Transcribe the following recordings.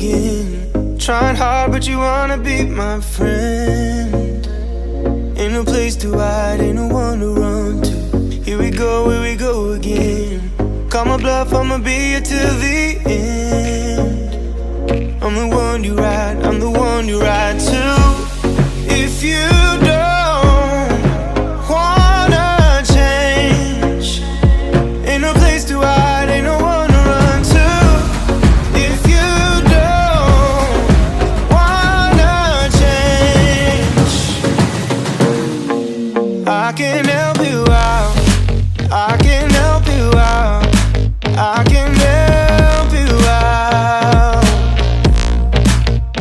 again. Trying hard, but you wanna be my friend. Ain't no place to hide, ain't no one to run to. Here we go again. Call my bluff, I'ma be here till the end. I'm the one you ride, I'm the one you ride to. If you don't wanna change, ain't no place to hide, ain't no one to run to. If you don't wanna change, I can help you out, I can help you out, I can help you out,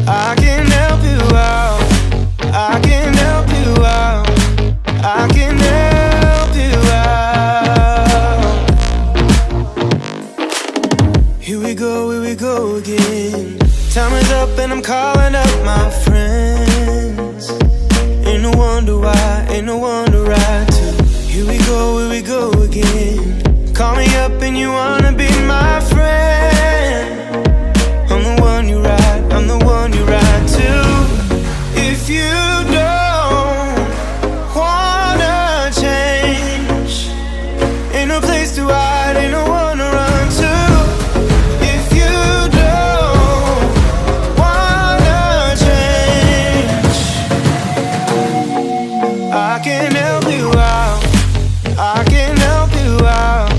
I can help you out, I can help you out, I can help you out. Here we go again. Time is up and I'm calling up my friends. Ain't no wonder why, ain't no one to ride to. Here we go again. Call me up and you wanna be my friend. I'm the one you ride, I'm the one you ride to. If you don't wanna change, ain't no place to hide, ain't no one to run to. If you don't wanna change, I can help you out, I can help you out,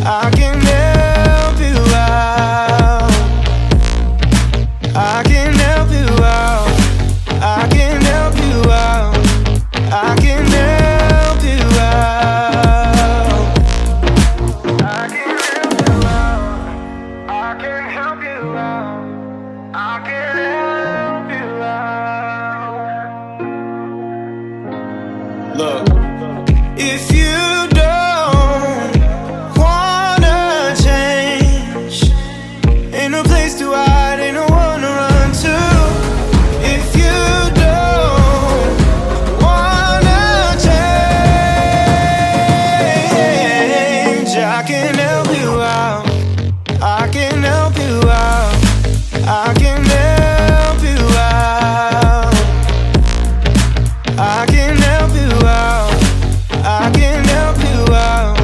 I can help you out, I can help you out, I can help you out, I can help you out, I can help you out, I can help you out, I can help you out. Look, if you don't wanna change, ain't no place to hide, ain't no one to run to. If you don't wanna change, I can help you out, I can help you out, I can help you out, I can help you out, I can help you out,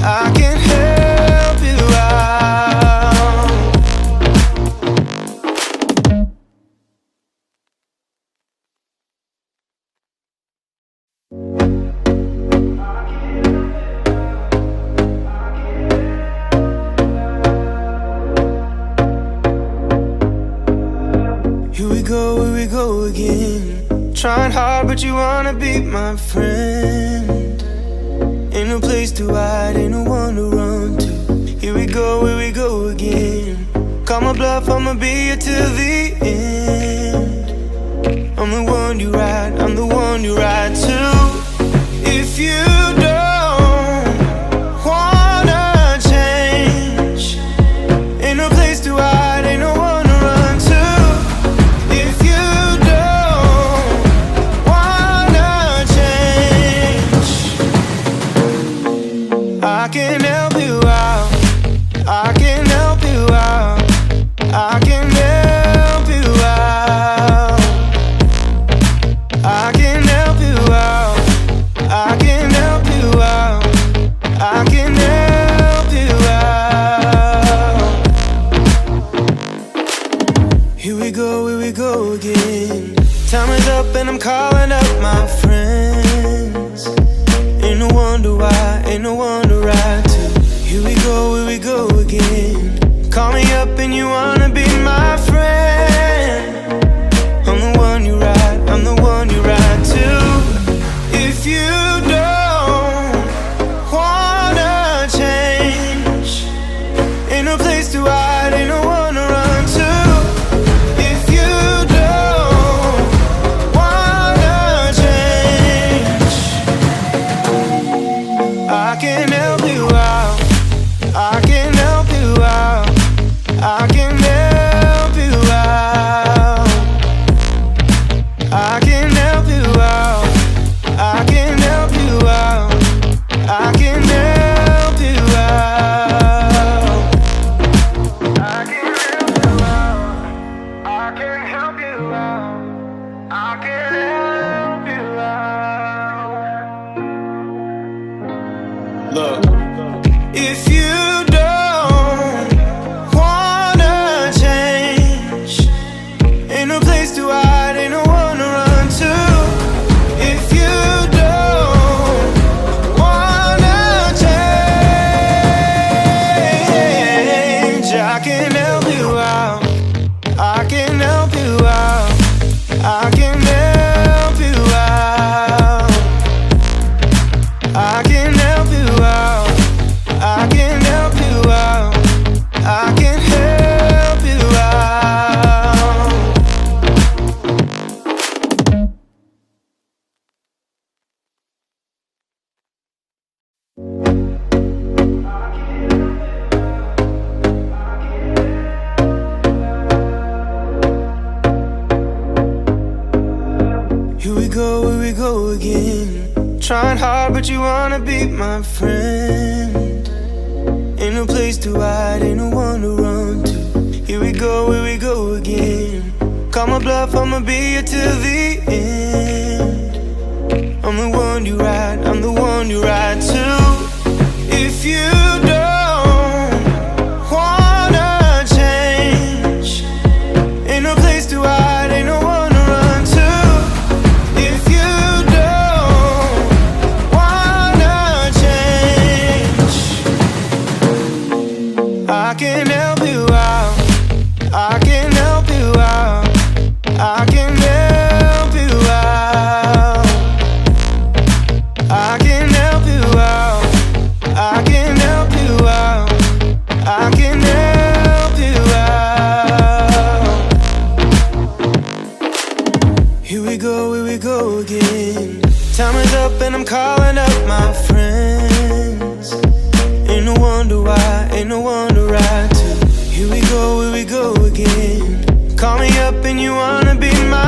I can help you out. Here we go again. Trying hard, but you wanna be my friend. Ain't no place to hide, ain't no one to run to. Here we go again. Call my bluff, I'ma be here till the end. I'm the one you ride, I'm the one you ride to. If you don't wanna change, ain't no place to hide, ain't no one to run to. If you don't wanna change, I can help you out, I can help you out, I can help you out, I can help you out, I can help you out, I can help you out. Here we go again. Time is up and I'm calling up my friends. Ain't no wonder why, ain't no one to ride to. Here we go again. Call me up and you wanna be my friend. I'm the one you ride, I'm the one you ride to. If you don't wanna change, ain't no place to hide, ain't no one to run to. If you don't wanna change, I can help you out, I can help you out, I can help you out, I can help you out, I can help you out, I can help you out, I can help you out. Here we go again. Trying hard, but you wanna be my friend. Ain't no place to hide, ain't no one to run to. Here we go again. Call my bluff, I'ma be here till the end. I'm the one you ride, I'm the one you ride to. If you don't wanna change, ain't no place to hide, ain't no one to run to. If you don't wanna change, I can help you out, I can help you out, I can help you out, I can help you out, I can help you out, I can help you out. Here we go again. Time is up and I'm calling up my friends. Ain't no wonder why, ain't no one to ride to. Here we go again. Call me up and you wanna be my